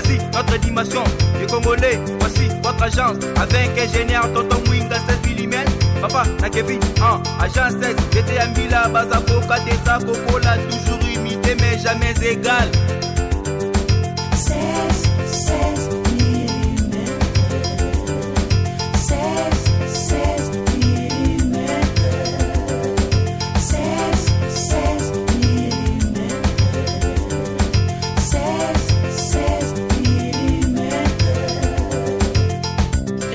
Voici notre dimension du Congolais, voici votre agence avec ingénieur Tonton Mwinga 16 mm. Papa na Kevin, agence 16, j'étais à Mila, Bazako, Katesa, Coca-Cola, toujours imité mais jamais égal. 16 mm. 16 mm. 16 mm. 16 mm.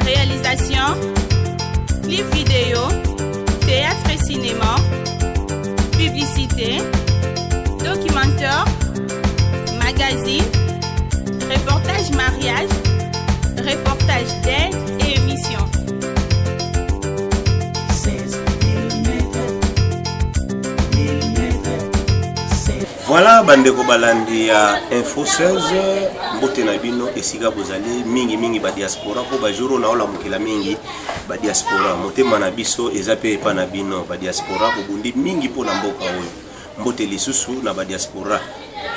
Réalisation, clip vidéo, théâtre et cinéma, publicité, documentaire, magazine, reportage mariage, reportage d'aide et émission. 16 mm. Voilà, bandeko balandi ya Info 16, mbote na bino esika bozali mingi ba diaspora po ba joro na ola mukila mingi ba diaspora motema na biso eza pe pa na bino ba diaspora bobundi mingi po na mboka oyo mbote lisusu na ba diaspora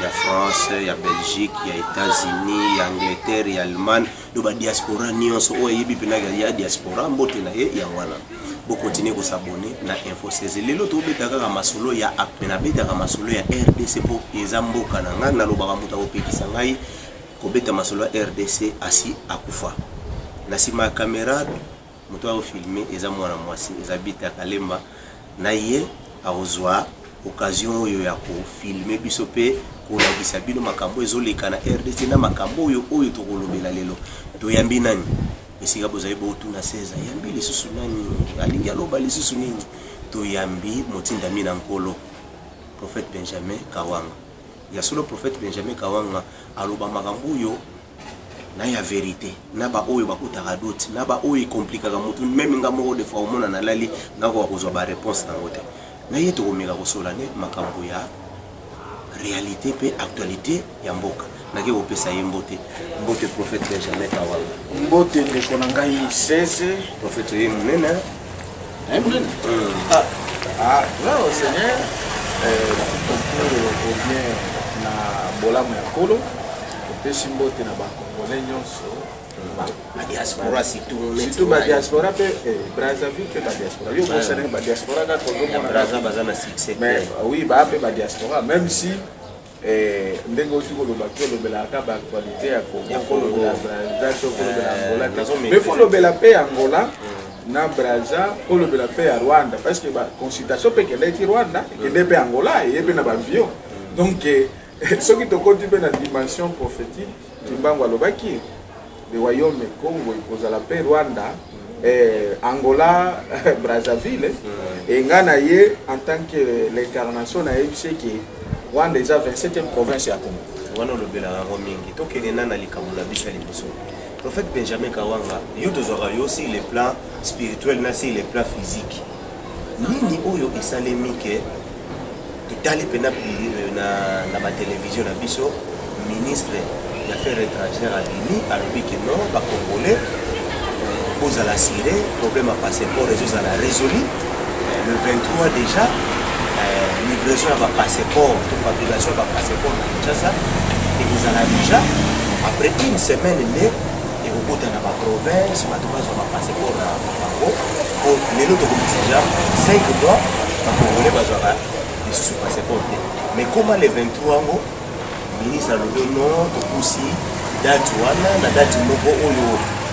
ya France, ya Belgique, ya États-Unis, ya Angleterre, ya Allemagne, do ba diaspora nyonso oyo yebi pena ya diaspora mbote na ye ya wana. Bo continuer ko s'abonner na Info 16. Lelo to betaka ka masolo ya apena betaka masolo ya RDC po ezamboka na nga na lobaka muta opekisa ngai ko beta masolo ya RDC asi akufa. Na sima kamera muto a filmer eza mwana mwasi eza bita kalemba na ye azwa occasion oyo ya ko filmer biso pe ko labisa bino makambo ezoleka na RDC na makambo oyo to kolobela lelo to yambi nani esika bozaye botu na 16 yambi lisusu nani alingi aloba lisusu nini to yambi motinda mina nkolo prophète Benjamin Kawanga ya solo prophète Benjamin Kawanga aloba makambo oyo na ya vérité na ba oyo bakutaka doute na ba oyo komplikaka mutu même nga moko de fois omona na lali ngako kozwa ba réponse na ngote na yeto komeka kosola ne makambo ya réalité pe actualité ya mboka nake opesa ye mbote prophète Benjamin Kawanga mbote ndeko na ngai 16 prophète ye munene munene non Seigneur pour bien na bolamu ya kolo opesi mbote na bakongolais nyonso ba diaspora surtout ba diaspora pe Brazzaville pe ba diaspora yo kosana ba diaspora ka tozomona Brazza bazana succès mais oui ba pe ba diaspora même si ndenge aussi koloba ki olobelaka ba actualité ya Congo la Brazza kolobela Angola mais faut lobela pe Angola na Brazza kolobela pe ya Rwanda parce que ba consultation pe kende ti Rwanda kende pe Angola et pe na ba avion donc ce qui te compte pe na dimension prophétique timbango alobaki le royaume Congo ikozala pe Rwanda Angola Brazzaville et ngana ye en tant que l'incarnation na yebise ki Rwanda est la 27e province ya Congo. Wana lobela ngo mingi tokelena na likambo la bisa liboso. Prophète Benjamin Kawanga yo tozora yo sur le plan spirituel na sur le plan physique. Nini oyo esalemi ke totali pena na ba télévision na biso ministre des affaires étrangères alini alobi ke non ba congolais pose à la Syrie problème à passeport résout à la résolu le 23 déjà livraison à passeport, de fabrication à passeport na Kinshasa et vous allez déjà après une semaine et vous êtes dans la province, vous avez passeport na Congo pour les autres déjà 5 mois pour vous les bazara sous passeport mais comment les 23 mois ministre le non aussi date wana na date moko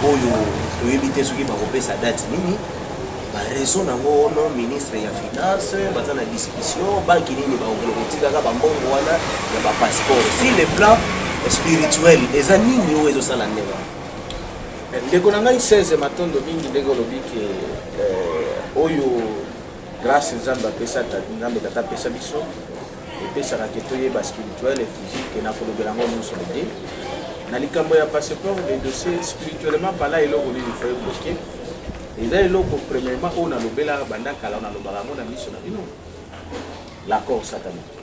oyo éviter ce qui va couper sa date nini ba raison nango non ministre ya finance baza na discussion banki nini ba okotika ka ba mbongo wana ya ba passeport sur le plan spirituel eza nini oyo ezosala ndeko ndeko na ngai 16 matondo mingi ndeko lobiki oyo grâce nzambe apesa nzambe tata pesa biso epesaka ke toyeba spirituel et physique na kolobela ngo nyonso lede na likambo ya passeport de dossier spirituellement pala eloko nini faut bloquer eza eloko premièrement on a lobela banda kala on a lobaka ngo na miso na bino l'accord satanique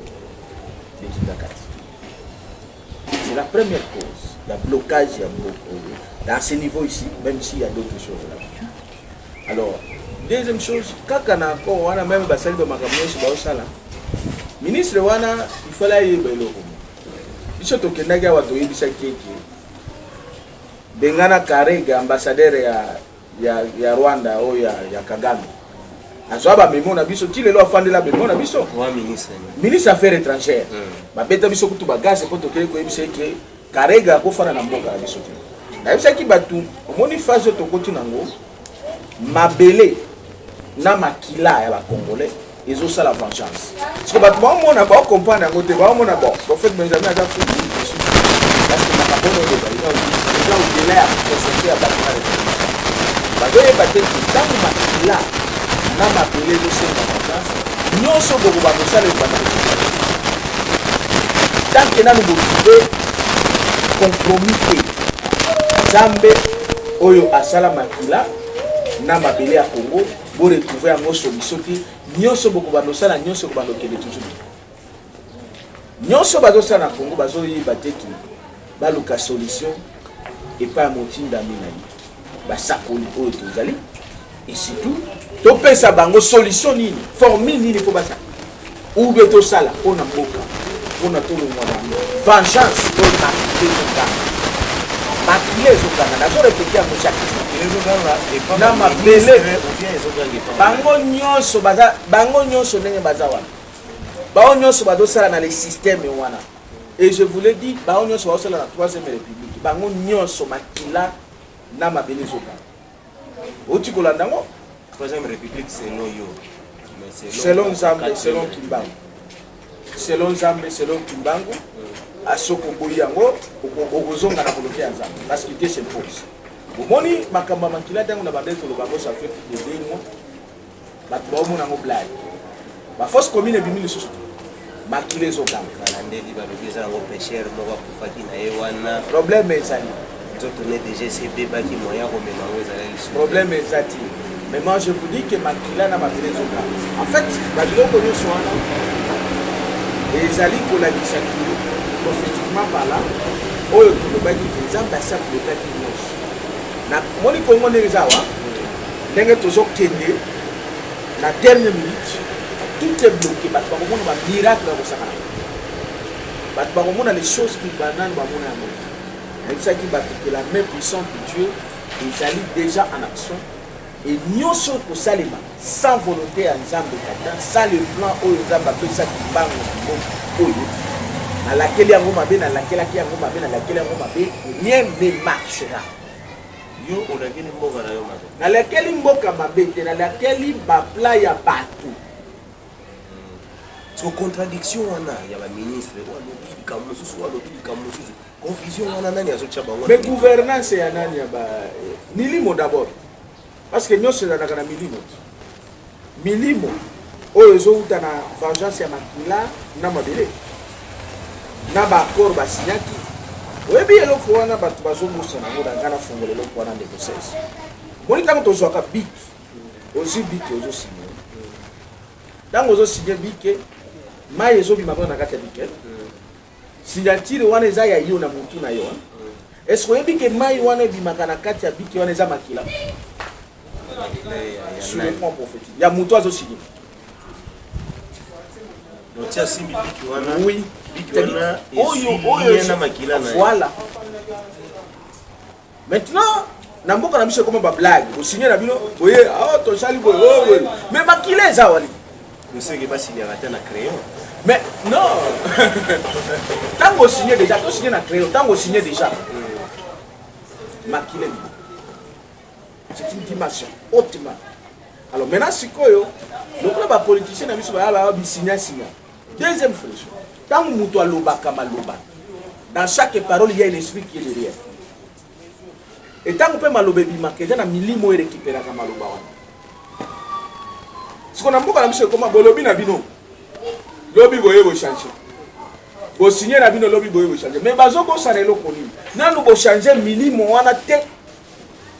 c'est la première cause la blocage ya beaucoup dans ce niveau ici même s'il y a d'autres choses là. Alors deuxième chose kaka na accord wana même basali ba makambo nyonso ba osala ministre wana il faut la yeba eloko biso tokendaki awa toyebisaki eke bengana Karega ambassadeur ya Rwanda o ya Kagame azwa ba memo na biso tilelo afandela memo na biso wa ministre affaires étrangères ba beta biso kutu bagage ko to kele ko ebisa ke Karega ko fana na mboka na biso na ebisa ki batu omoni phase to koti nango mabele na makila ya ba congolais ils ont ça la vengeance parce que batu ba mona ba comprendre yango te ba mona bon prophète Benjamin a fait parce que na kabono de ba ils ont de l'air pour sortir à Bakari badoye batte tangu makila na mabele zo se na vengeance nyonso boko ba kosala ba tant que nanu bokibe compromis Zambe oyo asala makila na mabele ya Congo bo retrouver yango solution ti nyonso boko bandosala nyonso ko bandokele toujours nyonso bazosala na Congo bazoyiba te ki baluka solution et pas motinda minali basakoli oyo tozali et surtout topesa bango solution nini formule nini faut basa ou bien tosala ona mboka ona tolo mwana vengeance oyo makile ezokanga nazorepete yango chaque na mabele bango nyonso ndenge baza wana bao nyonso bazosala na le système wana et je vous l'ai dit bao nyonso bazosala na 3e république bango nyonso makila na mabele ezokanga oti kolanda yango 3e république selon yo selon Nzambe selon Kimbangu asoko boyi yango okozonga na volonté ya Nzambe parce que Dieu s'impose omoni makamba makila tango na bandeko lo bango ça fait de 2 mois bat ba omona ngo blague ba force commune ebimi lisusu makile ezokanga balandeli balobeza yango pêcheur moko akufaki na ye wana problème ezali tourner des GCB baki moya komema ngo ezali lisusu problème ezati mais moi je vous dis que makila na mabele ezokanga en fait babiloko nyonso wana ezali kolakisa ki prophétiquement par là oyo tulobaki ke Nzambe asablokaki nyonso na moni Kongo ndenge eza awa ndenge tozokende na dernière minute tout est bloqué bato bakomona bamiracle ya kosakana bato bakomona les choses qui banane bamona yango nayebisaki bato que la main puissante de Dieu ezali déjà en action et nyonso kosalema sans volonté ya Nzambe kata sans le plan oyo Nzambe apesaki mbango na mboka oyo nalakeli yango mabe nalakelaki yango mabe nalakeli yango mabe rien ne marchera yo olakeli mboka na yo mabe nalakeli mboka mabe te nalakeli bapla ya bato so contradiction wana ya baministre walobi likambo mosusu confusion wana nani azotia bango mais gouvernance ya nani ya milimo d'abord parce que nyonso ezalaka na milimo oyo ezouta na vengeance ya makila na mabele na baaccord basinyaki oyebi eloko wana bato bazobusa nango na ngai nafungola eloko wana ndeko 16 moni ntango tozwaka bike ozwi bike ozosinye ntango ozosinye bike mai ezobima mpona na kati ya bike signature wana eza ya yo na motu na yo eske oyebi ke mai wana ebimaka na kati ya bike wana eza makila sur le point prophétique ya motu azosinye oui voilà maintenant na mboka na biso comme ba blague osigné na bino boye to sali boye mais makila eza wali monsieur que ba signé raté na crayon mais non tango signé déjà to signé na crayon tango signé déjà makila c'est une dimension hautement alors maintenant sikoyo lokola ba politicien na biso ba bisigna deuxième chose tant que mutu alobaka maloba dans chaque parole il y a un esprit qui est derrière et tant que peut maloba bimaka eza na milimo récupéraka maloba wana siko na mboka na biso ekoma bolobi na bino lobi boye bochange bosigné na bino lobi boye bochange mais bazokosala eloko nini nanu bochange milimo wana te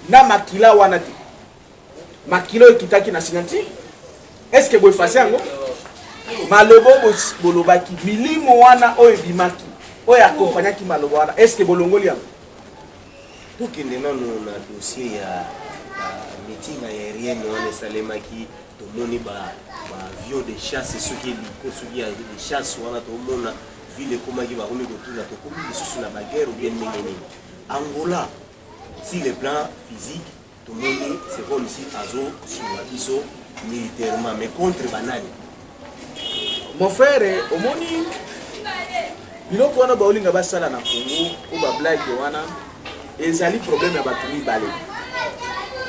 na makila wana te makila oyo ekitaki na signature est-ce que boefase yango malobo bolobaki milimo wana oyo ebimaki oyo akompanyaki malobo wana est-ce que bolongoli yango tokende nano na dossier ya meeting aérienne wana esalemaki tomoni baavion de chasse soki eliko soki ya de chasse wana tomona ville ekomaki bakomi kotuna tokomi lisusu na baguerre ou bien ndenge nini Angola si le plan physique tout le monde c'est comme si azo sur biso militairement mais contre banani mon frère omoni biloko wana baolinga basala na Congo ou ba blague wana ezali problème ya bato mibale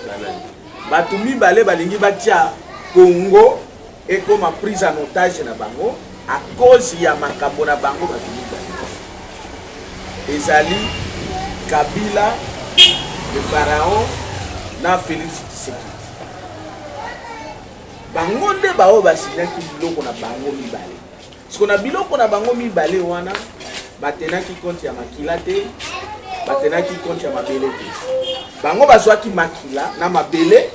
banani bato mibale balingi batia Congo ekoma prise en otage na bango à cause ya makambo na bango bato mibale ezali Kabila le pharaon na Félix Tshisekedi bango nde bao basinyaki biloko na bango mibale siko na biloko na bango mibale wana batenaki compte ya makila te batenaki compte ya mabele te bango bazwaki makila na mabele.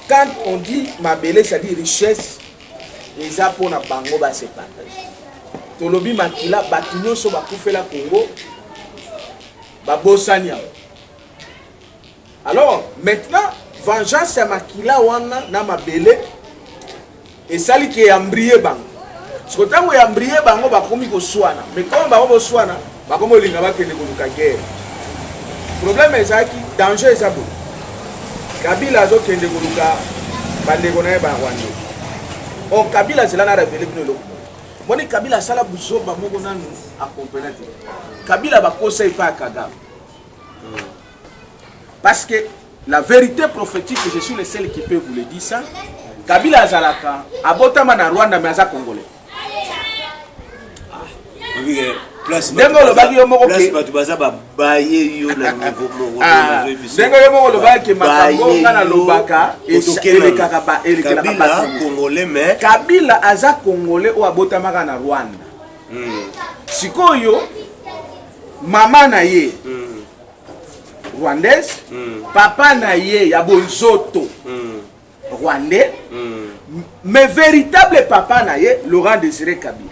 Quand on dit mabele c'est-à-dire richesse eza pona bango ba se partage tolobi makila bato nyonso bakufela Congo babosani yango. Alors maintenant vengeance ya makila wana na mabele esali ke yambriye bango siko tango yambriye bango bakomi koswana mais comme bango boswana bakomi olinga bakende koluka guerre. Problème ezalaki danger eza bo Kabila azokende koluka bandeko na ye barwande o Kabila zela na révélé bino eloko moni Kabila asala buzoba moko nanu akompena te Kabila bakosa epa Kagame parce que la vérité prophétique je suis le seul qui peut vous le dire ça Kabila azalaka abotama na Rwanda mais aza congolais place dengo lobaki yo moko place batu baza baye yo na niveau moko dengo yo moko lobaki makambo ngana lobaka elekaka ba elekaka ba congolais mais Kabila aza congolais o abotamaka na Rwanda sikoyo mama na ye rwandaise papa na ye ya bonzoto rwandais mais véritable papa na ye Laurent Désiré Kabila.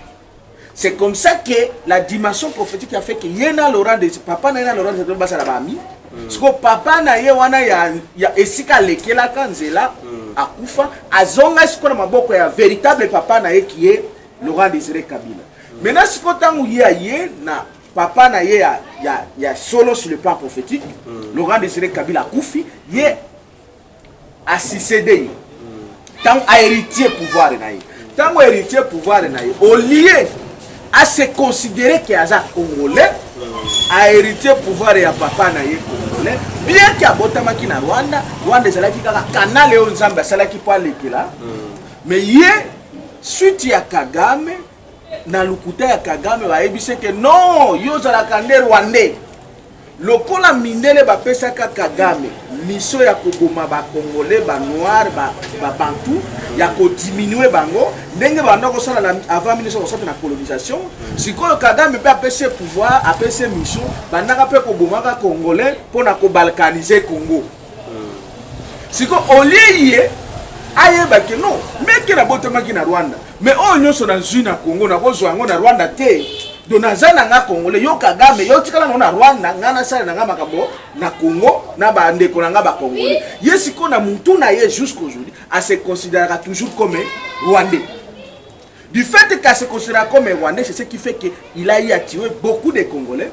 C'est comme ça que la dimension prophétique a fait que yena Laurent Désiré papa na yena Laurent Désiré basa la bami parce que papa na ye wana ya esika lekela kanzela akufa azonga siko na maboko ya véritable papa na ye qui est Laurent Désiré Kabila. Maintenant siko tangu ye na papa na ye ya solo sur le plan prophétique Laurent Désiré Kabila akufi ye a succédé tant a héritier pouvoir na ye tant héritier pouvoir na ye au lieu à se considérer qu'il y a congolais a héritier pouvoir ya papa na ye congolais bien qu'il a botamaki na Rwanda ezalaki kaka canal yo nzambe asalaki po alekela mais ye suite ya Kagame na lukuta ya Kagame bayebise que non yo zalaka nde rwandais lokola mindele bapesaka Kagame mission ya koboma ba congolais ba noir ba bantu ya ko diminuer bango ndenge banda ko sala avant 1960 na colonisation sikoyo Kagame pe apese pouvoir apese mission bandaka pe koboma ka congolais pona ko balkaniser Congo siko oliye ayeba ke non meke na botomaki na Rwanda mais o nyonso na nzui na Congo na kozwa ngo na Rwanda te donazana nga congolais yo Kagame yo tikala na Rwanda ngana sala na nga makambo na Congo na ba ndeko na nga ba congolais yesiko na mutu na ye jusqu'aujourd'hui a se considérera toujours comme rwandais. Du fait qu'à se considérer comme rwandais, c'est ce qui fait qu'il a eu à tuer beaucoup de Congolais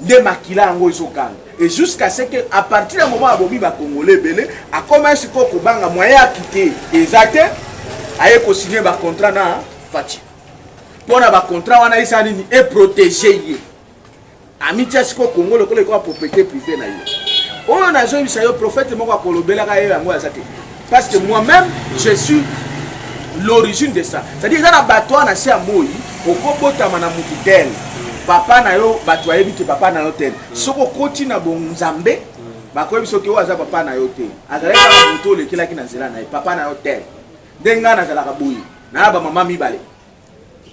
de Makila en Goizokang. Et jusqu'à ce qu'à partir du moment où Bobi va Congolais belé a commencé à kobanga moyen à quitter exact a signé un contrat na Fati. Pour un contrat on a essayé et protéger amitié siko Congo le ko propriété privée na yo. On a joué ça yo prophète moko kolobela ka yo ngo azate. Parce que moi-même je suis l'origine de ça. C'est-à-dire dans la bateau na sia moi okobota mana mutidel. Papa na yo bato ayebi ke papa na yo tel. Soko koti na bonzambe bakoyebi soki o aza papa na yo te. Azalaka na moto le kila kina zela na papa na yo tel. Denga na zala kabuyi. Na ba mama mibale.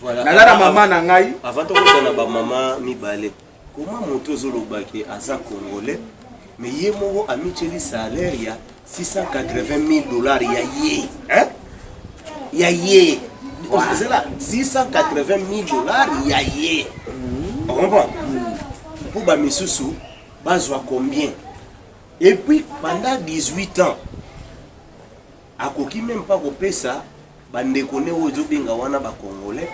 Voilà. Na la maman na ngai avant de retourner na ba maman mibale. Comment moto zolobaki aza congolais mais ye moko amicheli salaire ya $680,000 ya ye. Hein? Ya ye. C'est là $680,000 ya ye. On comprend? Pour ba misusu bazwa combien? Et puis pendant 18 ans akoki même pas kopesa bandekone ozo benga wana ba congolais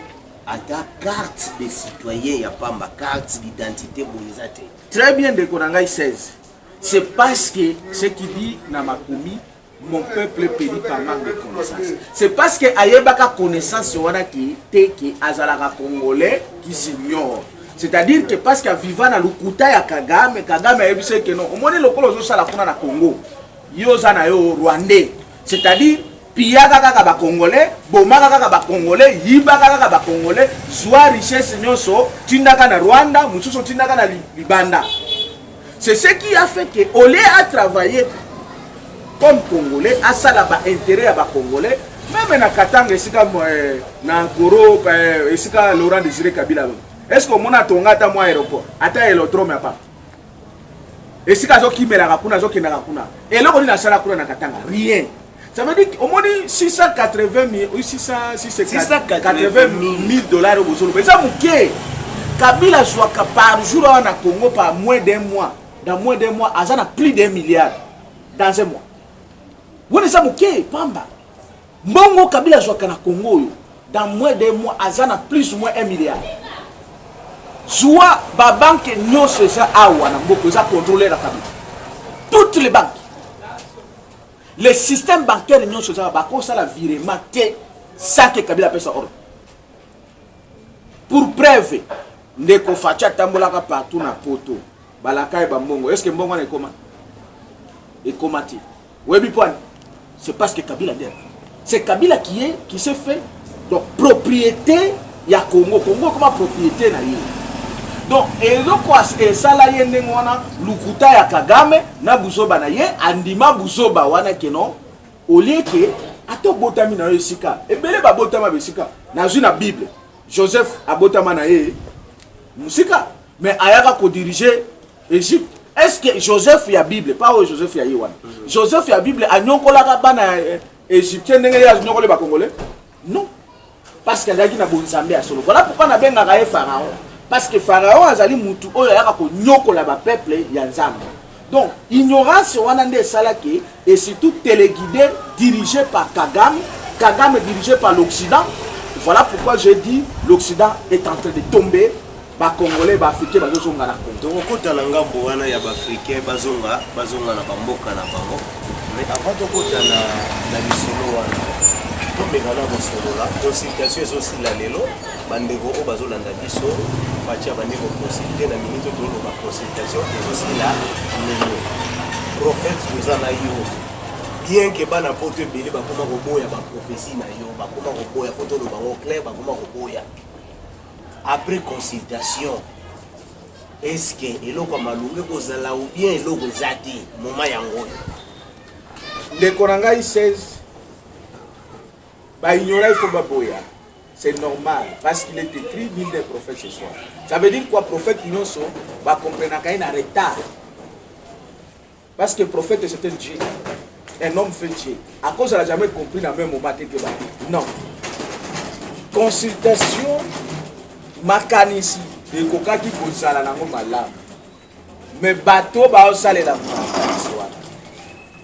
ata carte de citoyen ya pamba carte d'identité bonisate. Très bien de konanga 16. c'est parce que ce qui dit dans ma commis, mon peuple périt par manque de connaissance. C'est parce que ayebaka connaissance wana qui te qui azalaka congolais qui s'ignore. C'est-à-dire que parce que vivant na lukuta ya Kagame ayebise que non. Omoni lokolo zo sala kuna na Congo. Yo za na yo Rwandais. C'est-à-dire piyaka kaka ba congolais, bomaka kaka ba congolais, yibaka kaka ba congolais, zwa richesse nyonso tindaka na Rwanda, mususu tindaka na Libanda. C'est ce qui a fait que au lieu à travailler comme congolais, à ça là intérêt à ba congolais, même na Katanga esika na Nkoro esika Laurent Désiré Kabila. Est-ce que mon atonga ta moi aéroport, ata aérodrome ya pa. Esika zo kimela kakuna zo kenda kakuna. Et là on dit na sala kuna na Katanga, rien. Ça veut dire qu'au moins 680 000 ou 680 000 dollars au Bozolo. Mais ça mouké. Kabila soit par jour en Congo par moins d'un mois. Dans moins d'un mois, Azana plus d'1 milliard dans un mois. Vous voyez ça mouké, Pamba. Mbongo Kabila soit en Congo dans moins d'un mois, Azana plus ou moins 1 milliard. Soit ba banque non c'est ça awana mboko ça contrôler la Kabila. Toutes les banques. Le système bancaire de l'Union sociale va la virement sans que Kabila passe ordre. Pour preuve, ndeko facha tambolaka partout na poto. Balaka et bambongo. Est-ce que mbongo est comment? Et comment ti? Webi point. C'est parce que Kabila dit. C'est Kabila qui se fait donc propriété ya Congo. Congo comme propriété na yé. Donc, et ça là yende ngwana lukuta ya Kagame na buzoba na ye andima buzoba wana keno au lieu que ato botami na esika ebele ba botama besika na zu na Bible Joseph abotama na ye musika mais ayaka ko diriger Égypte. Est-ce que Joseph ya Bible pas Joseph ya Yewana Joseph ya Bible anyokola ka bana égyptien ndenge ya nyokole ba congolais non parce que ndaki na bonzambe ya solo. Voilà pourquoi na benga ka Pharaon. Parce que Pharaon azali mutu oyo yaka ko nyokola ba peuple ya Nzambe. Donc ignorance wana nde salaki et surtout téléguidé dirigé par Kagame, Kagame dirigé par l'Occident. Voilà pourquoi je dis l'Occident est en train de tomber. Ba Congolais ba Africains ba zonga na Congo. Donc kota na ngambo wana ya ba Africains bazonga na bamboka na bango. Mais avant de kota na bisolo wana. Tomekana bosolola consultation aussi la lelo bandeko o bazolanda biso bacha bandeko consulter na minute to lo ba consultation aussi la lelo prophète kozana yo bien que bana poto ebele bakoma koboya ba prophétie na yo bakoma koboya poto lo bango clair bakoma koboya après consultation est-ce que eloko malunge kozala ou bien eloko zati moma yango de Korangai 16 bah ignorer il faut baboya. C'est normal parce qu'il est écrit 1000 des prophètes ce soir. Ça veut dire quoi prophète qui nous sont va comprendre qu'il y a un retard. Parce que le prophète c'était Dieu. Un homme fait Dieu. À cause elle n'a jamais compris dans le même moment que non. Consultation makanisi de koka qui kozala nango malamu. Mais bateau ba osale la soir.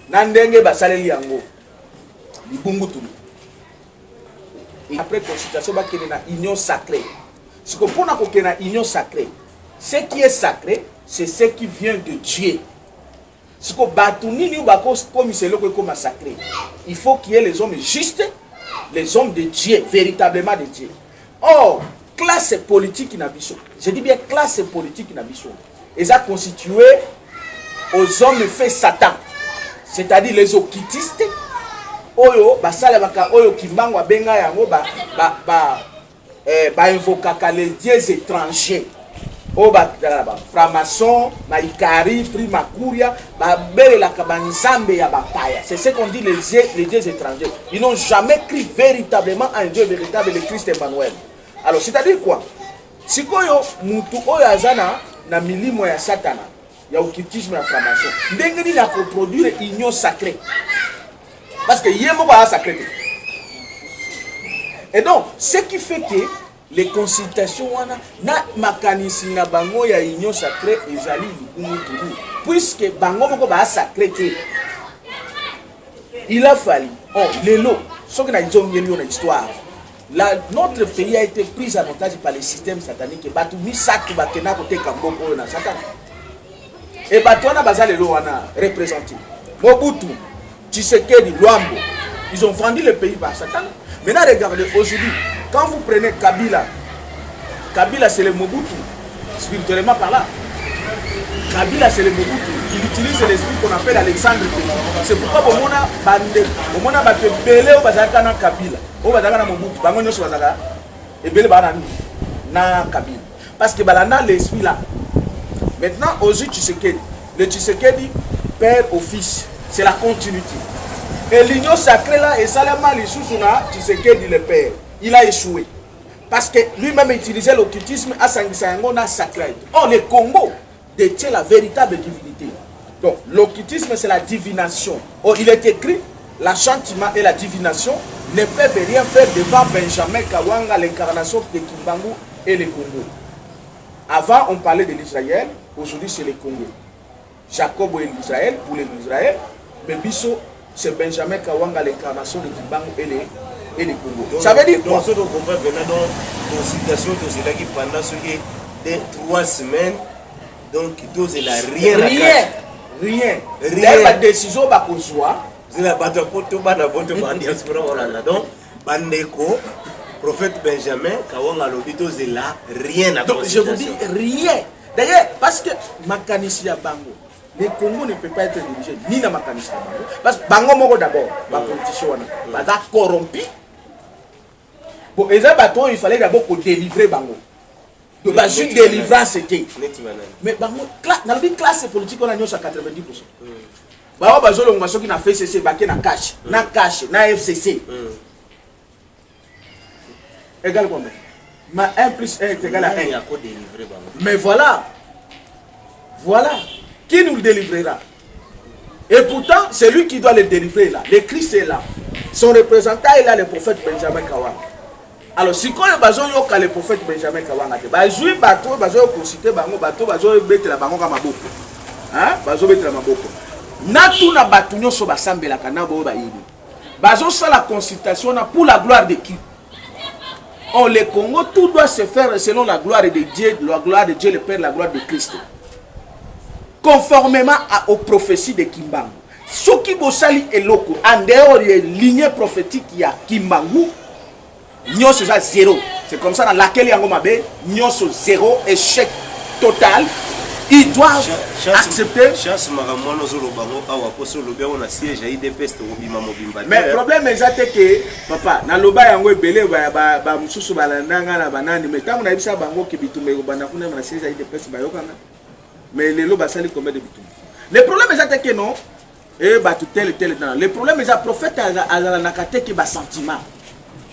Na ndenge ba saleli yango. Libungu tulu. Et après consultation, il y a une union sacrée. Ce que pour une union sacrée, ce qui est sacré, c'est ce qui vient de Dieu. Ce que comme sacré, il faut qu'il y ait les hommes justes, les hommes de Dieu, véritablement de Dieu. Or, classe politique inabiso. Je dis bien classe politique inabiso. Et ça constitué aux hommes fait Satan, c'est-à-dire les occultistes. Oyo basala baka oyo kimbango benga yango invokaka les dieux étrangers o ba franc-maçon maikari prima kuria ba belela kabanzambe ya bapaya. C'est ce qu'on dit les dieux étrangers. Ils n'ont jamais cru véritablement à un Dieu véritable, le Christ Emmanuel. Alors c'est-à-dire quoi? Si koyo mutu oyo azana na milimo ya satana ya occultisme ya franc-maçon ndenge ni na produire union sacrée. Parce que yémo va sacré. Et donc, ce qui fait que les consultations na makanisi na bango ya union sacrée ezali lukumu tulu. Puisque bango moko ba sacré. Il a fallu. Oh, lelo, ce que na dans l'histoire. Notre pays a été pris en otage par le système satanique. Batu mi satu bakena kote kamboko na Satan. Et Batouana Bazale Loana représenté. Mobutu, Tshisekedi, Luambo, ils ont vendu le pays par Satan. Maintenant, regardez, aujourd'hui, quand vous prenez Kabila, Kabila c'est le Mobutu, spirituellement par là. Kabila c'est le Mobutu. Il utilise l'esprit qu'on appelle Alexandre. C'est pourquoi au Mona Bande, au Mona Bate Belé au Bazaka na Kabila, au Bazaka na Mobutu, Bangonyo Bazaka, et Belé Banani na Kabila. Parce que Balana l'esprit là. Maintenant, aujourd'hui, Tshisekedi, le Tshisekedi, père au fils, c'est la continuité. Et l'union sacrée là, et Salama Lissousuna, Tshisekedi le père, il a échoué. Parce que lui-même utilisait l'occultisme à Sangisangona sacré. Or, le Congo détient la véritable divinité. Donc, l'occultisme, c'est la divination. Or, il est écrit, l'enchantement et la divination ne peuvent rien faire devant Benjamin Kawanga, l'incarnation de Kimbangu et le Congo. Avant, on parlait de l'Israël, aujourd'hui, c'est le Congo. Jacob est l'Israël, pour l'Israël, mais Bisso, c'est Benjamin Kawanga, l'incarnation de Kimbangu et le Congo. Donc, ça veut dire quoi? Donc, ce qu'on comprend maintenant, dans la situation, c'est là qui pendant ce 3 semaines, donc, il n'a rien à faire. Rien. La décision va qu'on soit. Donc, Bandeko, prophète Benjamin, Kawanga Lobito, il n'a rien à faire. Donc, je vous dis rien. D'ailleurs, parce que Makanisia Bango, le Congo ne peut pas être dirigé ni dans Makanisia Bango. Parce que Bango Moko d'abord, ma politicien, va corrompu. Bon, et ça, il fallait d'abord délivrer Bango. Donc, une délivrance, c'était. Mais Bango, dans la classe politique, on a 90%. Bah, on a qui n'a fait CC, na cash, na cash, na FCC. Égal combien? Ma 1 plus 1 est égal à 1. Mais voilà. Voilà. Qui nous le délivrera? Et pourtant, c'est lui qui doit le délivrer là. Le Christ est là. Son représentant est là, le prophète Benjamin Kawanga. Alors, si quand il y a le prophète Benjamin Kawanga, il y a un bateau, il y a un concité, il y a un bateau, il y a un bateau, il y a un bateau. Hein? Il y a un bateau. Natu na batunyo so basambela kana bo ba yini. Bazo sa la consultation pour la gloire de qui? Oh, le Congo, tout doit se faire selon la gloire de Dieu, la gloire de Dieu le Père, la gloire de Christ. Conformément aux prophéties de Kimbangu. Ce qui bosali est loco, en dehors de la lignée prophétique il y a Kimbangu, nyon c'est zéro. C'est comme ça dans laquelle il y a nyon c'est zéro, échec total. Ils doivent accepter. Mais le problème est que, papa, dans le bas, il y a belé, il y a mususu balandanga na banani, mais quand on a vu ça, bango qui bitumé au banakuna na série de peste bayokana. Mais les lobes sali combien de bitumé. Le problème est que non, et bah tout tel dans. Le problème est que le prophète a la nakate qui ba sentiment.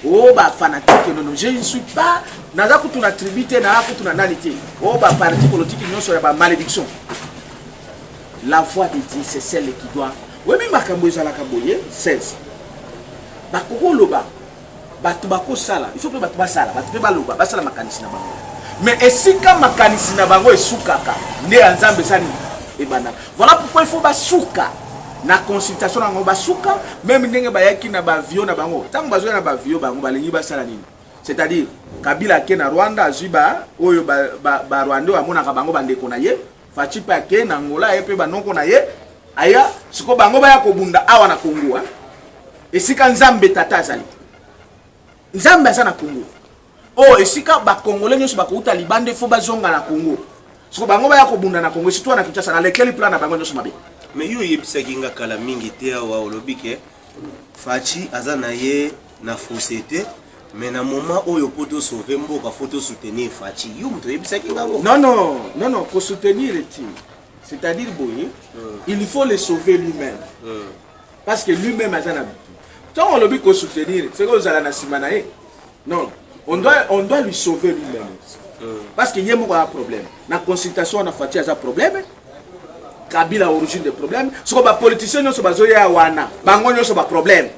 Oh bah fanatique non, je ne suis pas naza kutuna tribute na kutuna nalité. Oh bah parti politique non sur la malédiction. La voix de Dieu c'est celle qui doit. Oui mais makambo za la kaboye 16. Ba koko loba. Ba tubako sala. Il faut que ba tuba sala, ba tuba loba, ba sala makanisi na bango. Mais esika makanisi na bango esukaka. Nde Nzambe sani ebana. Voilà pourquoi il faut ba suka. Na consultation na ngoba suka même ndenge bayaki na ba vio na bango tango bazo na ba vio bango balingi ba sala nini, c'est-à-dire Kabila ke na Rwanda azuba oyo ba Rwanda amona ka bango bandeko na ye fachi pa ke na ngola epe banoko na ye aya siko bango baya kobunda awa na Kongo esika Nzambe tata azali Nzambe asana Kongo oh esika ba Congolais nyoso ba kuta libande fo bazonga na Kongo siko bango baya kobunda na Kongo surtout na Kinshasa na lequel plan na bango nyoso mabe. Mais yo yebisaki nga kala mingi te awa olobi ke fachi aza na ye na fausseté mais na moment oyo poto sauver mboka photo soutenir fachi yo muto yebisaki nga ngo non pour soutenir le team c'est-à-dire boye il faut le sauver lui-même parce que lui-même aza na bitu tant on lobi ko soutenir c'est que ozala na sima na ye non on doit lui sauver lui-même parce que yemo a problème na consultation na fachi aza problème Kabila origine des problèmes. Ce que les politiciens ne sont pas wana, bango ne sont pas problème.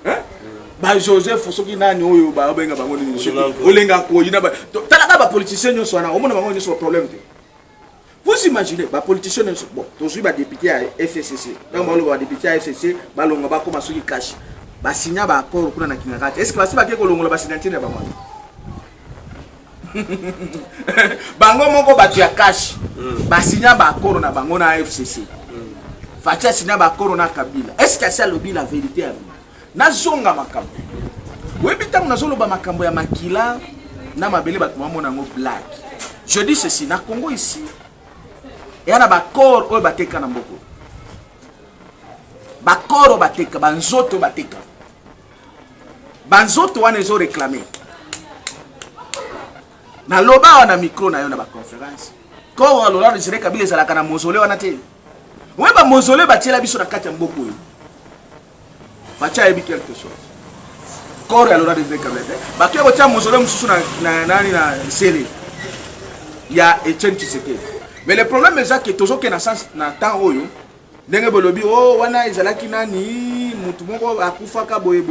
Hein? Ba Joseph Fosoki na nyoyo ba benga bango ni olenga ko yina ba. Talaka ba politiciens ne sont na, o mona bango ne sont pas problème. Vous imaginez ba politiciens ne sont bon, toujours ba député à FCC. Donc ba lo ba député à FCC, ba longa ba koma soki cash. Ba signa ba accord kuna na kinakati. Est-ce que ba si ba ke ko longa ba signature na bango? bango moko batu ya cash basinya bakoro na bango na FCC Facha sinya bakoro na Kabila. Est-ce que ça lobi la vérité à nous nazonga makambo webita munazoloba makambo ya makila na mabele batu mamona ngo black. Je dis ceci na Congo ici et yana bakoro oyo bateka na mboko bakoro bateka banzoto bateka banzoto wana ezo réclamer na loba wana micro na yo na ba conférence ko alola Désiré Kabila ezalaka na mausolée wana te weba mausolée batiela biso na kati ya mboko yo facha yebi quelque chose corps alola Désiré Kabila bato yo tia mausolée mususu na nani na sele ya Etienne Tshisekedi. Mais le problème est que toujours que na sens na temps oyo ndenge bolobi oh wana ezalaki nani mutu moko akufaka boye.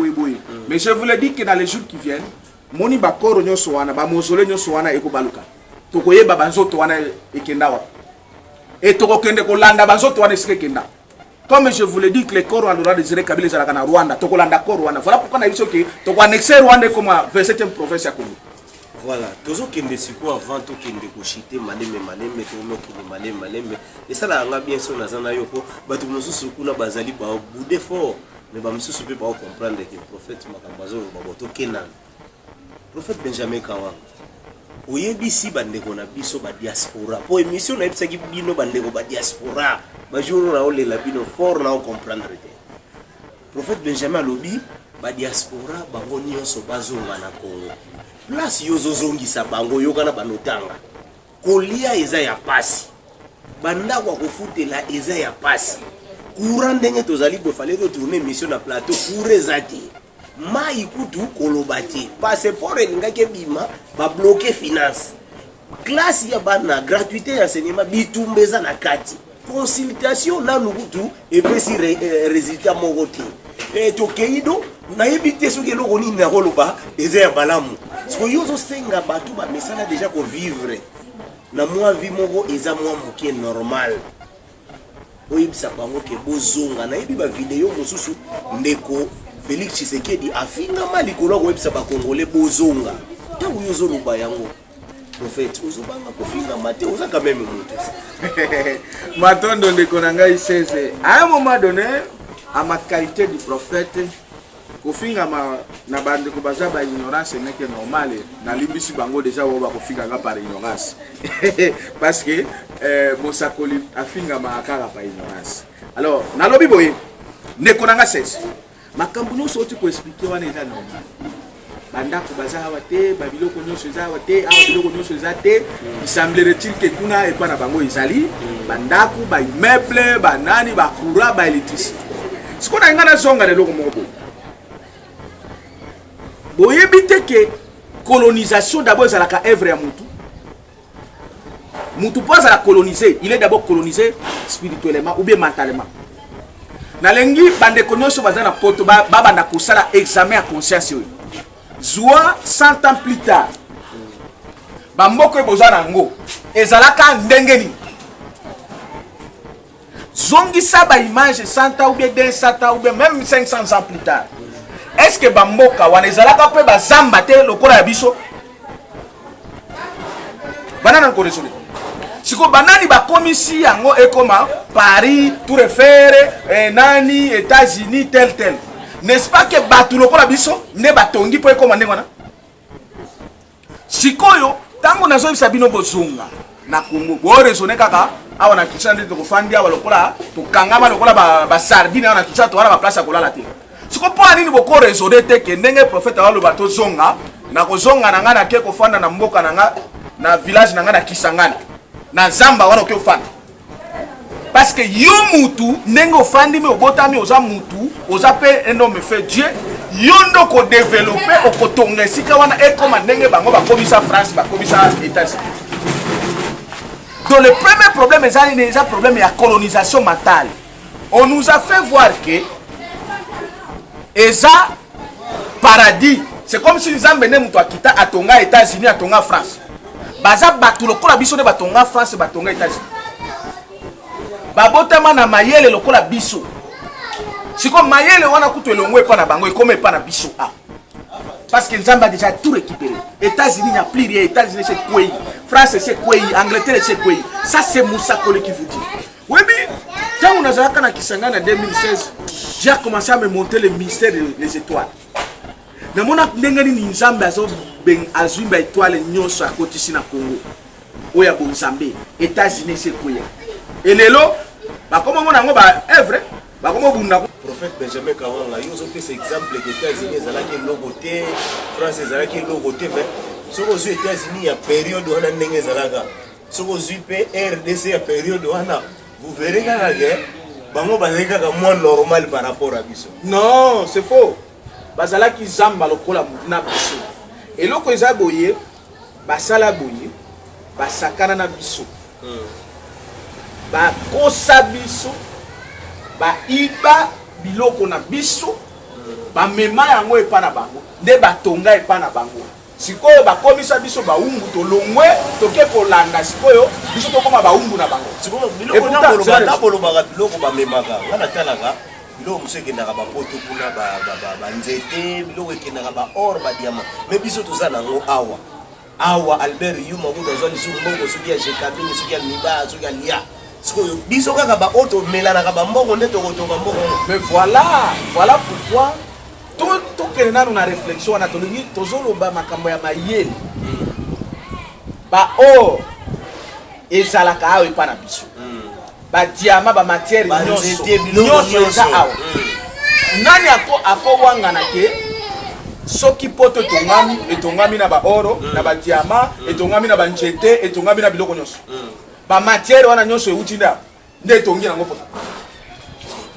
Mais je vous le dis que dans les jours qui viennent moni bakoro nyoso wana ba mausolée nyoso wana eko baluka tokoyeba banzoto wana ekendawa et tokokende kolanda banzoto wana esekenda. Comme je vous le dis que les corps alola Désiré Kabila ezalaka na Rwanda tokolanda corps wana. Voilà pourquoi na biso que tokwanexer Rwanda comme 27e province ya Congo. Voilà, toujours qu'il ne s'y avant tout qu'il ne cochiter maleme tout le monde qui est maleme et ça là on a bien sûr dans un ayoko bah tout le monde se kuna bazali ba bout d'effort mais bah monsieur peut pas comprendre que le prophète Makambazo baboto Kenan prophète Benjamin Kawa oyebi si bandeko na biso ba diaspora po émission na ebisaki bino bandeko ba diaspora ba jour na ole la bino fort na comprendre te prophète Benjamin lobi ba diaspora bango nyonso bazonga na Congo place yozozongisa bango yokana banotanga kolia eza ya pasi banda kwa kufutela eza ya pasi courant ndenge tozali bo fallait retourner mission na plateau pour ezati mai kutu kolobati passeport ngake bima ba bloquer finance classe ya bana gratuité enseignement bitumbeza na kati consultation na nukutu et puis résultat mokoti et tokeido na yebite soki eloko nini na koloba eza ya balamu so yozo senga batu ba mesala déjà ko vivre na moi vie moko eza moi moke normal oyebisa bango ke bozonga na yebi ba video mosusu ndeko Félix Tshisekedi afinga mali kolo ko yebisa ba congolais bozonga tango yozo loba yango prophète ozobanga kofinga mate oza quand même mutu matondo ndeko na ngai 16 à un moment donné à ma qualité du prophète kofinga na bande ko baza ba ignorance n'est que normal na libisi bango déjà wo ba kofinga nga par ignorance parce que mosakoli afinga ma kaka par ignorance. Alors na lobi boye ndeko na nga 16 makambu nyonso oti ko expliquer wana eza normal banda ko baza awate babiloko nyonso eza awate biloko nyonso eza te il semblerait-il que kuna epa na bango ezali bandako ba immeuble banani ba courant ba électricité sikona ngana zonga lelo ko moko boyebite que colonisation d'abord ezalaka œuvre ya mutu pas à la coloniser, il est d'abord colonisé spirituellement ou bien mentalement. Nalengi bande konyoso bazana poto baba na kusala examen à conscience yo. Zoa 100 ans plus tard. Bamboko bozana ngo ezalaka ndengeni. Zongi saba image 100 ans ou bien 200 ans ou bien même 500 ans plus tard. Est-ce que bamboka wana ezalaka pe bazamba te lokola ya biso? Banana nkoreso. Siko banani ba komisi yango ekoma Paris, Tour Eiffel, nani États-Unis tel. N'est-ce pas que batu lokola biso ne batongi po ekoma ndengwana? Sikoyo tango nazo bisa bino bozunga na Congo. Bo raisonner kaka awa na kisha ndito kufandi awa lokola to kangama lokola ba sardine na kisha to wala ba place akolala te. Siko po anini boko raisonner te ke ndenge prophète wa lo bato zonga na kozonga na ngana ke kofanda na mboka na nga na village na ngana Kisangani. Na zamba wana okofanda parce que yo mutu ndenge ofandi me obotami oza mutu oza pe un homme fait Dieu yo ndoko développer okotonga esika wana ekoma ndenge bango bakomisa France bakomisa États-Unis. Donc le premier problème est un problème de colonisation mentale. On nous a fait voir que eza paradis, c'est comme si nous amenons mutu akita atonga États-Unis atonga France. Baza batu lokola biso ne batonga France batonga États-Unis. Babotama na mayele lokola biso. Siko mayele wana kutu elongwe pa na bango ekome pa na biso. Parce que Nzamba a déjà tout récupéré. États-Unis, il n'y a plus rien. États-Unis, c'est quoi? France, c'est quoi? Angleterre, c'est quoi? Ça, c'est Moussa Kole qui vous dit. Oui, mais quand on a joué à Kisangani en 2016, j'ai commencé à me monter le mystère des étoiles. Na mona ndengani ni Nzamba azo ben azwimba étoile nyonso à côté ici na Congo. Oya bo Nzambe, États-Unis c'est quoi? Et lelo, ba comment mona ngo ba œuvre, ba comment bunda prophète Benjamin Kawanga, il y a aussi exemple que les États-Unis, ils ont un logoté, France, ils ont un logoté, mais si vous avez États-Unis, il y a une période où on a un logoté. Si vous avez RDC, il y a une période où on a. Vous verrez que la guerre, c'est moins normal par rapport à Bissot. Non, c'est faux. Bazala qui zamba lokola na Bissot. Et loko eza boye, basala boye, basakana na Bissot. Ba kosa Bissot, ba iba biloko na biso ba mema yango epa na bango nde batonga epa na bango sikoyo bakomisa biso baumbu tolongwe toke kolanda sikoyo biso tokoma baumbu na bango sikoyo biloko na bolobaka biloko bamemaka ngana talaka biloko mosu ekendaka bapoto kuna banzete biloko ekendaka baor badiama me biso toza nango awa Albert Yuma kuta azwa lisuku mbongo soki ya jekabini soki ya miba soki ya lia biso kaka ba auto melanaka ba mbongo nde tokotonga mbongo. Mais voilà pourquoi tout que nous na réflexion na tolingi tozoloba makambo ya mayele ba or ezalaka awa epa na biso ba diamant ba matière nyonso eza awa nani ako wangana ke soki poto etongami na ba oro na ba diamant etongami na ba nchete etongami na biloko nyonso ba matière wana nyonso euti nde tongi nango poto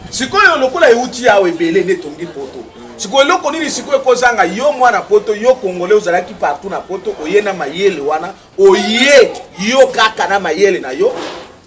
sikoyo lokola euti yawo ebele nde tongi poto sikoyo loko nini sikoyo kozanga yo mwana poto yo congolais ozalaki partout na poto oye na mayele wana oye yo kaka na mayele na yo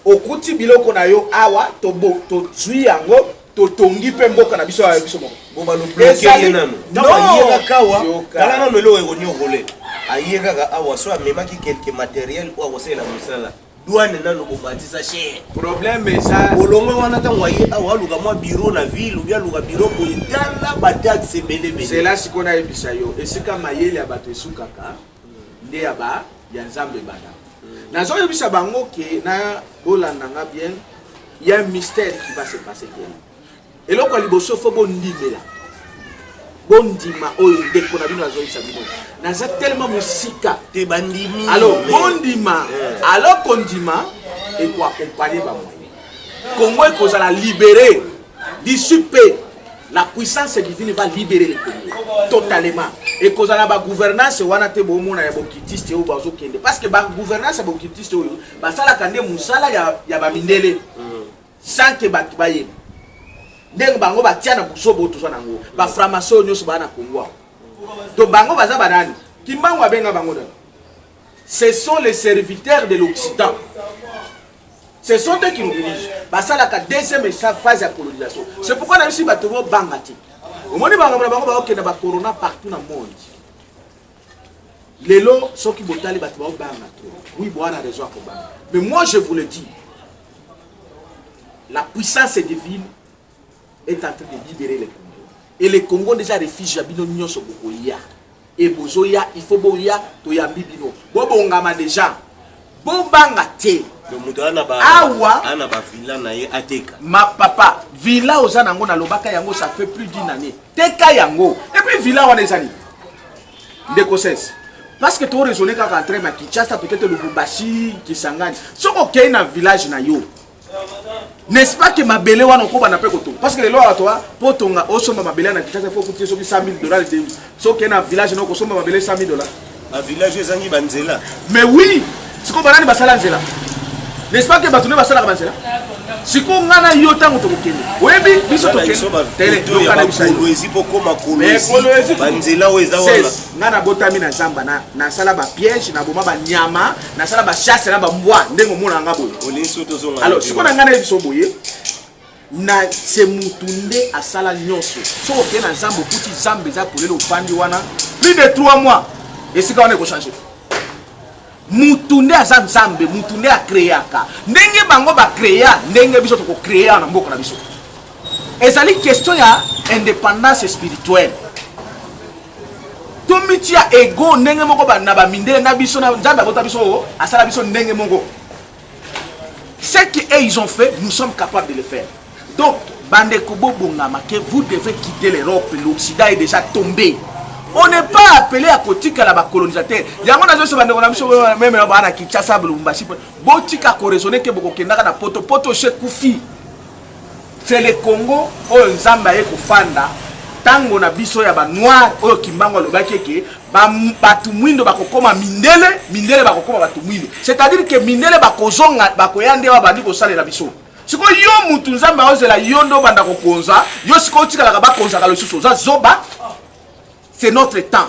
okuti biloko na yo awa tozwi yango totongi mpe mboka na biso ya biso moko boba lo bloquer nano non kawa kala na melo ekoni okole ayeka awa so amemaki quelque matériel ou akosela musala douane nano bobatisa cher problème ça olongo wana tango aye awa luka mwa bureau na ville ou bien luka bureau ko etala ba taxe belebe c'est là sikona ebisa yo esika mayele ya bato esukaka nde ya ba ya Nzambe bana nazo yebisa bango ke na bolanda nga bien il y a un mystère qui va se passer et loko liboso fo bondimela bondima oyo ndeko na bino azoyisa bino naza tellement musika te bandimi alors bondima alors kondima et quoi accompagner ba moyen Congo est kozala libéré d'ici peu la puissance divine va libérer le Congo totalement et kozala ba gouvernance wana te bo mona ya bokitiste ou bazo kende parce que ba gouvernance ya bokitiste oyo basala kande musala ya ba mindele sans que ba baye ndenge bango batia na busobo tozwa nango ba framason nyonso bana Congo to bango baza banani kimbango abenga bango dana ce sont les serviteurs de l'Occident. Ce sont eux qui nous dirigent. Ça la deuxième phase de colonisation. C'est pourquoi nous avons dit que bangati. Au moment où nous avons corona partout dans le monde. Les lots sont qui botali battement bangati. Oui, bon, on a raison pour bang. Mais moi je vous le dis, la puissance divine est en train de libérer les Congo. Et les Congo déjà réfugiés à Bino sur Bokoya. Et Bozoya, il faut Boya, Toyambi Bino. Bobongama déjà. Bobangati. Awa ana ba villa na ye ateka ma papa villa ozanango na lobaka yango ça fait plus d'une année teka yango et puis villa wana ezani ndeko sense parce que to raisonner quand rentrer ma Kinshasa peut-être le Lubumbashi Kisangani soko kei na village na yo n'est-ce pas que mabele wana ko bana pe koto parce que les lois toi potonga osoma mabele na Kinshasa faut coûter soki $100,000 de soko na village na ko soma mabele $100,000 a village ezangi banzela mais oui siko banani basala nzela. N'est-ce pas que Batoune va se la ramasser là? Si on a eu autant de temps, oui, mais ils sont télé. Nana botamina zamba na sala ba piège na boma ba nyama na sala ba chasse na ba mbwa ndengo mona ngabo. Alors si on a ngana biso boye na se mutunde asala nyonso. So ke na zambo kuti zambe za kolelo pandi wana plus de 3 mois et si on est ko changer. Mutunde azambe mutunde a créaka ndenge bango ba créa ndenge biso to ko créa na mboka na biso ezali question ya indépendance spirituelle tomitia ego ndenge moko na ba mindele na biso na nzambe akota biso asala biso ndenge moko. Ce qu'ils ont fait, nous sommes capables de le faire. Donc, Bande Kobo Bongamake, vous devez quitter l'Europe, l'Occident est déjà tombé. On n'est pas appelé à Kotika la colonisateur. Il y a un chose même à Kinshasa, Lubumbashi. Botika ko raisonner que beaucoup kendaka na poto chez Koufi. C'est le Congo, Nzamba e kufanda. Tango na biso ya ba noir oyo kimbango lobaki ke batu mwindo bakokoma mindele bakokoma batu mwindo. C'est-à-dire que mindele bakozonga bakoyande wa bandi ko salela biso. Siko yo mutu Nzamba ozela yondo banda kokonza, yo siko tika la bakonza ka lususu za zoba. C'est notre temps.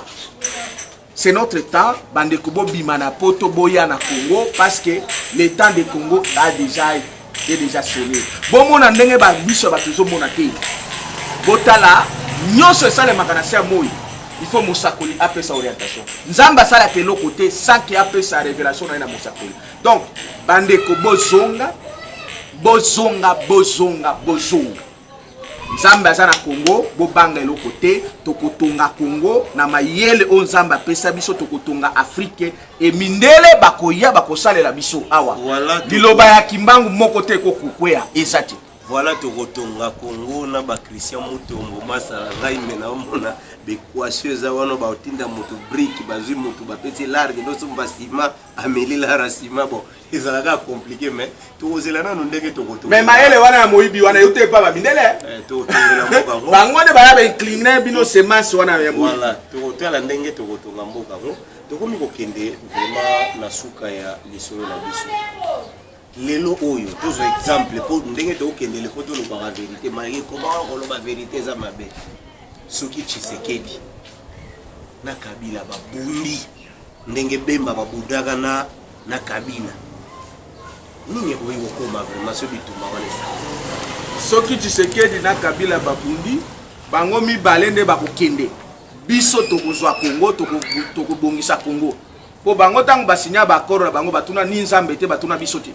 C'est notre temps. Bande Kobo bimana poto boya na Congo parce que le temps de Congo a déjà sonné. Bon mon ndenge ba biso ba tuzo mona te. Botala nyonso ça le makanasi ya moi. Il faut Mosakoli appeler sa orientation. Nzamba sala te l'autre côté sans qu'il appelle sa révélation na Mosakoli. Donc Bande Kobo bozonga. Nzamba aza na Congo, bobanga eloko te, tokotonga Congo, na mayele o Nzamba pesa biso tokotonga Afrique, et mindele bakoya bakosalela biso awa. Voilà. Liloba ya kimbangu moko te kokukwea ezati. Voilà tokotonga Congo na ba Christian Mutombo masala ngai mena omona bekwaseza wana ba otinda moto brick bazui moto ba petit large doso mbasima ameli la rasima bon ezalaka compliqué mais tozela na ndenge tokotonga. Mais maele wana ya moyibi wana yote pa ba mindele. Tokotongela mboka ngo. Bango ne baya ba incliner bino semence wana ya moyibi. Voilà, tokotala ndenge tokotonga mboka ngo. Tokomi kokende vraiment na suka ya lisolo na biso. Lelo oyo tozo exemple pour ndenge tokende le photo lo ba vérité mais comment on ba vérité za mabe. Soki Tshisekedi na Kabila babumbi ndenge Bemba babudaka na Kabila. Nini oyo kokoma vraiment so bituma wana sa. Soki Tshisekedi na Kabila babumbi bango mibale nde bakokende. Biso tokozwa Congo tokobongisa Congo. Po bango tango basinya bakoro bango batuna ni Nzambe te batuna biso te.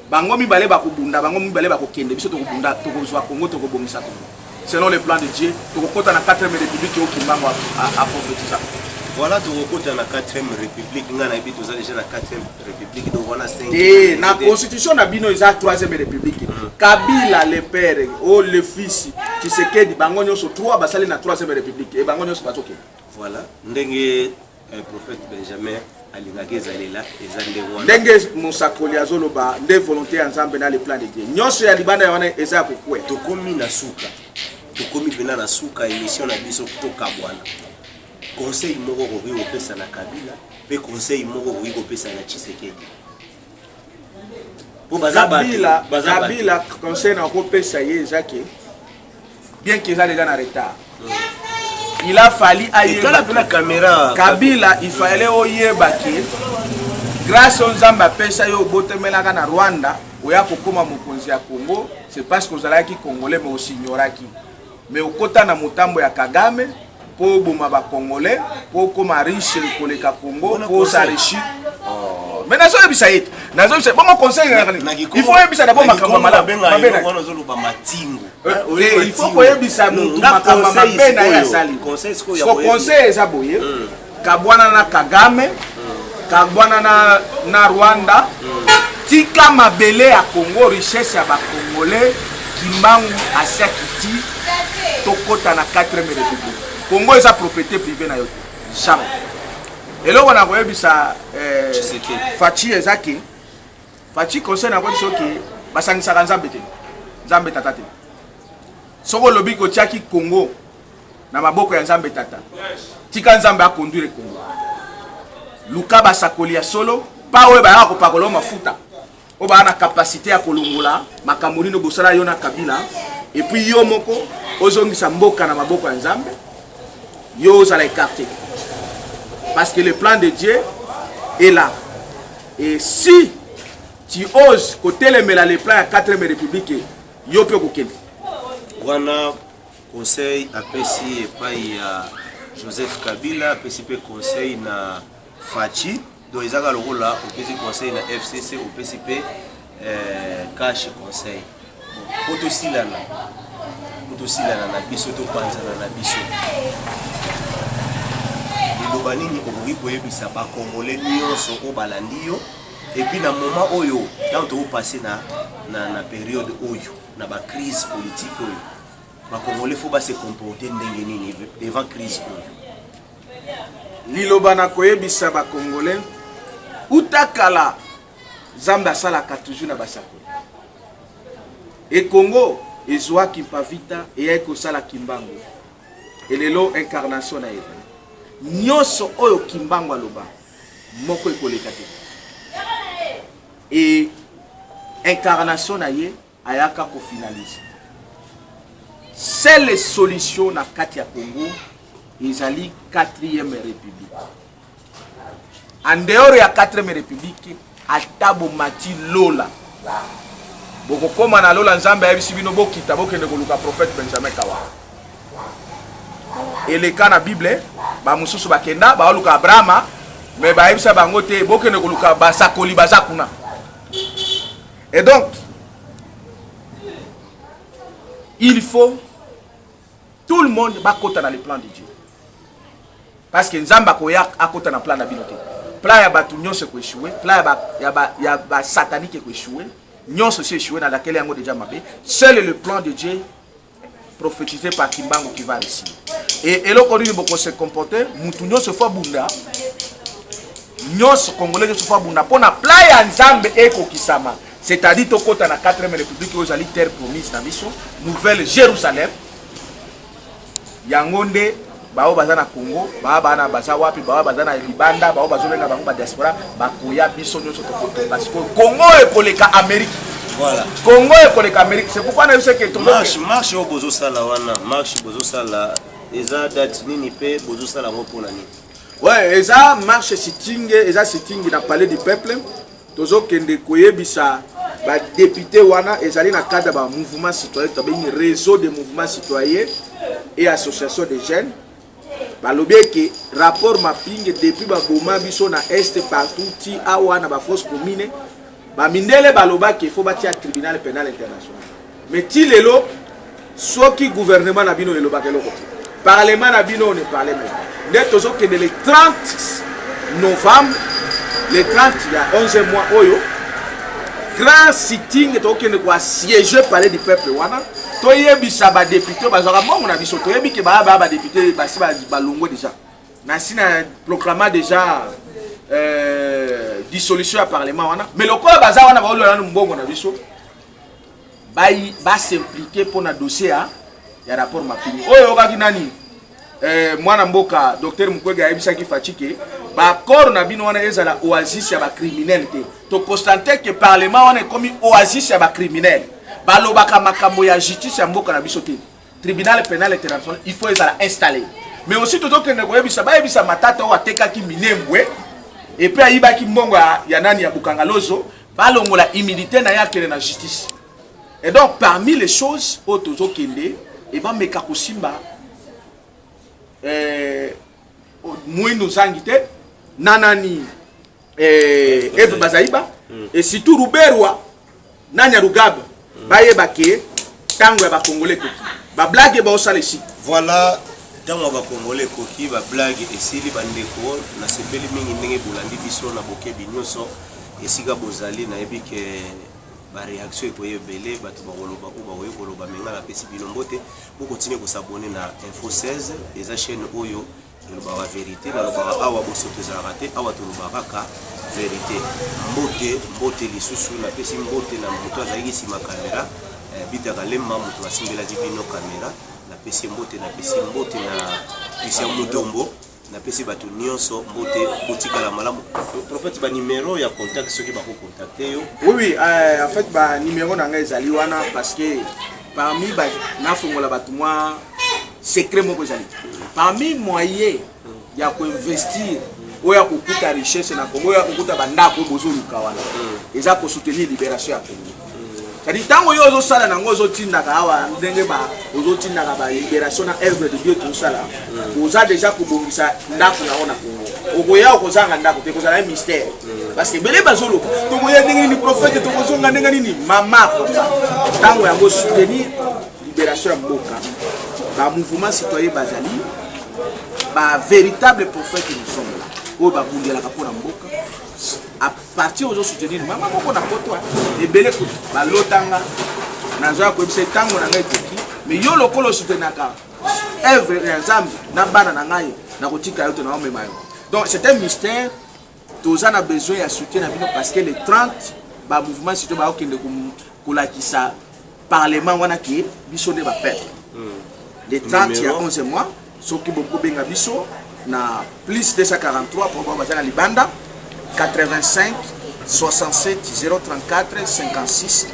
Bango mibale bakobunda bango mibale bakokende biso tokobunda tokozwa Congo tokobongisa Congo. Selon le plan de Dieu, tokokota na 4e république au Kimbango à prophétiser. Voilà tokokota na 4e république ngana ebi toza déjà na 4e république donc on a 5. Et na constitution na bino eza 3e république. Kabila le père ou le fils Tshisekedi bango nyonso 3 basali na 3e république et bango nyonso batoke. Voilà ndenge prophète Benjamin alingaki ezalela ezande wana ndenge Mosakoli azoloba nde volonté ya Nzambe na le plan de Dieu nyonso ya libanda ya wana eza kokwe tokomi na suka tokomi pena na suka émission na biso toka bwana conseil moko koki kopesa na Kabila pe conseil moko koki kopesa na Tshisekedi po Kabila conseil na kopesa ye ezaki bien qu'ils a déjà en retard. Il a fallu ailleurs la caméra Kabila il fallait oyebaki grâce aux Nzamba pesa yo botemelaka na Rwanda oya kokoma mokonzi ya Congo c'est parce que ozalaki congolais mais aussi ignoraki mais okota na mutambo ya Kagame po boma ba congolais po koma riche koleka Congo po s'enrichir. Mais nazo ebisa yetu nazo ebisa bon conseil il faut ebisa d'abord makamba malamu mabena zoloba matingo il faut koyebisa makamba mabena ya sali conseil eza boye kabwana na Kagame kabwana na Rwanda tika mabele ya Congo richesse ya ba congolais kimbangu asiakiti tokota na 4e république Congo eza propriété privée na yote jamais. Et là on a voyé ça Fachi ezaki Fachi conseil na biso ki basangisa Nzambe te Nzambe tata te soko lobi ko tiaki Congo na maboko ya Nzambe tata tika Nzambe a conduire Congo luka basakoli ya solo pa oyo ba ko pakola mafuta o ba na capacité ya kolongola makamuri no bosala yo na Kabila et puis yo moko ozongisa mboka na maboko ya Nzambe yo za la écarter. Parce que le plan de Dieu est là. Et si tu oses côté le plan à 4e république, yo peut kokende. Wana conseil apesi epai ya Joseph Kabila, apesi pe conseil na Fachi, do ezaka lokola opesi conseil na FCC, opesi pe cash conseil. Poto silana na biso to panza na biso. liloba nini okoki koyebisa bakongolais nyonso oyo balandi yo et puis na moment oyo tant topase na période oyo na bacrise politique oyo bakongolais faut base comporter ndenge nini devant crise oyo liloba na koyebisa bakongolais utakala Zamba asalaka toujours na basako e Congo ezwaki mpavita eyai kosala kimbango elelo incarnation na ye nyonso oyo kimbango aloba moko ekoleka te e incarnation na ye ayaka kofinalize seule solution na kati ya Congo ezali 4e république en dehors ya 4e république atabo mati lola boko koma na lola nzambe ayebisi bino bokita bokende koluka prophète Benjamin Kawa eleka na bible ba mususu bakenda ba luka Abrahama mais ba yebisa bango te bokende koluka basakoli bazakuna. Et donc il faut tout le monde bakota dans le plan de Dieu parce que nzamba koya akota na plan na bino te. Plan ya batu nyonso ko échouer, plan ya ba satanique ko échouer, nyonso se échouer dans laquelle yango déjà mabé. Seul le plan de Dieu prophétisé par Kimbango qui va réussir. Et eloko nini boko se comporter, mutu nyonso fo bunda. Nyonso congolais nyonso fo bunda pona plan ya nzambe eko kisama. C'est-à-dire tokota na 4e république ozali terre promise na biso, nouvelle Jérusalem. Yangonde bao bazana Congo, bao bana baza wapi, bao bazana Libanda, bao bazolenga bango ba diaspora, bakoya biso nyonso tokoto parce que Congo ekoleka Amérique. Voilà. Congo ekoleka Amérique. C'est pourquoi nous sais que tout marche au bozo sala wana, marche bozo sala eza date nini pe bozo sala ngo pona ni. Ouais, eza marche sitting, eza sitting na palais du peuple. Tozo kende koyebisa ba député wana ezali na cadre ba mouvement citoyen, to bengi réseau de mouvements citoyens et association de jeunes. Balobé que rapport mapping depuis ba boma biso na est partout ti awa na ba force commune ba mindele baloba que faut bâtir tribunal pénal international. Mais ti lelo soki gouvernement na bino eloba ke loko parlement na bino ne parle même. Net tozo que le 30 novembre le 30 il y a 11 mois oyo grand sitting to kende ko siéger palais du peuple wana to yebisa ba député bazaka bongo na biso to yebiki ba député basi ba longo déjà na sina proclamé déjà dissolution à parlement wana mais lokola baza wana ba olona mbongo na biso ba s'impliquer pour na dossier ya rapport mapini oyo okaki nani mwana mboka docteur Mukwege yebisa ki fatike ba corps na bino wana ezala oasis ya ba criminel te to constater que parlement wana comme oasis ya ba criminel balobaka makambo ya justice ya mboka na biso te tribunal pénal international il faut ezala installé mais aussi tout que nego yebisa ba yebisa matata o atekaki minembwe et puis ayibaki mbongo ya nani ya Bukangalozo balongola immunité na yakele na justice. Et donc parmi les choses autozo kende et va meka kosimba Mouinou Zangite, Nanani Eve Bazaiba, et surtout Ruberwa, Nanya Rugab, Baye Bake, Tango ba Congolais Koki, ba blague ba osale ici. Voilà, Tango ba Congolais Koki, ba blague et sili bandeko, na sepeli mingi ndenge bolandi biso na boke binyoso, et siga bozali na ebi ke ba réaction ekoye belé bato ba koloba ou ba oyo koloba menga la pesi binombote, bo continuer ko s'abonner na Info 16, eza chaîne oyo la vérité, la awa bosoto za raté, awa to baraka vérité. Mbote lisusu na pesi mbote na moto azali sima caméra, bitaka lemma moto asimbela divino caméra, na pesi mbote na pesi mutombo, na pesi bato nyonso mbote botika la malamu. Prophète ba numéro ya contact ceux qui ba contacter yo. Oui, en fait ba numéro na nga ezali wana parce que parmi ba na fongola bato moi secret moko ezali. Parmi moyens ya ko investir oya kokuta richesse na Congo oya kokuta bandako bozo lukawana eza ko soutenir libération ya Congo. Kadi tango yo zo sala nango zo tinda ka awa ndenge ba ozo tinda ka ba libération na œuvre de Dieu tout sala. Oza déjà ko bongisa ndako na ona Congo. Okoya okozanga ndako te kozala mystère. Parce que bele bazolo to moya ndenge ni prophète to kozonga ndenge nini mama papa. Tango ya go soutenir libération ya mboka. Ba mouvement citoyen bazali ba véritable prophète nous sommes là oyo babundelaka mpona mboka à partir ozo soutenir mama moko na poto ebele kutu balotanga nazoya koyebisa ntango na ngai ekoki mais yo lokolo soutenaka œuvre ya nzambe na bana na ngai na kotika yo te na omema yo donc c'est un mystère toza na besoin ya soutien na bino parce que les 30 ba mouvement surtout ba okende kolakisa parlement wana ki biso nde bapeuple les 30 il y a 11 mois soki bokobenga biso na plus 243 pour voir bazana libanda 85 67 034 56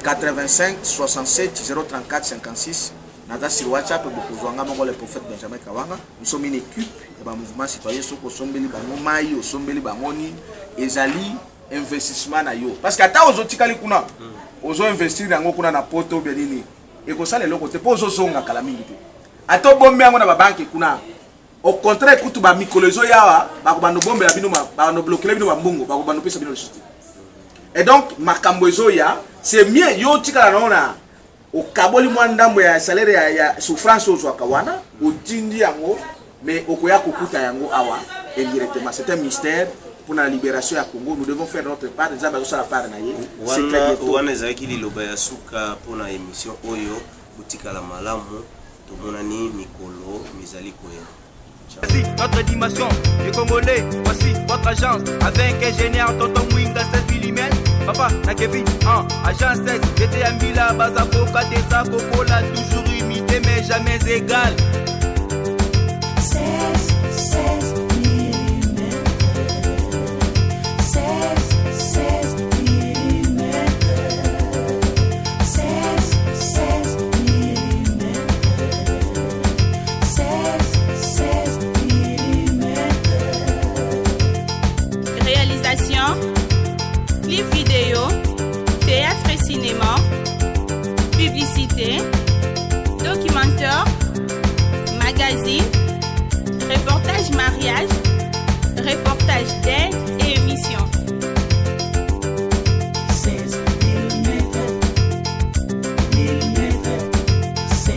85 67 034 56 nata sur WhatsApp bokozwanga moko le prophète Benjamin Kawanga nous sommes une équipe ya ba mouvement citoyen soko sombeli bango mai osombeli bangoni ezali investissement na yo parce que ata ozotikali kuna ozo investir yango kuna na poto benini ekosala eloko te po ozozonga kala mingi te ata bombe yango na babanke kuna au contraire kutu ba mikolozo yawa bakobando bombe la bino ba no bloquer bino ba mbongo bakobando pesa bino le soutien et donc makambo ezo ya c'est mieux yo tikala naona au kaboli mwandambo ya salaire ya souffrance ozo akawana otindi yango mais okoya kokuta yango awa indirectement c'est un mystère pour la libération à Congo nous devons faire notre part déjà bazo la part na ye c'est très bien wana ezaki liloba ya suka pour la émission oyo butika la malamu tomonani mikolo mizali koya. Voici notre dimension, les Congolais, voici votre agence, avec ingénieur Tonton Mwinga 16 mm, papa na Kevin, agence 16, j'étais à Mila, Bazako, Katesa, Kokola, toujours imité mais jamais égal. 16 mm. 16 mm. 16 mm. 16 mm. Réalisation, clip vidéo, théâtre et cinéma, publicité,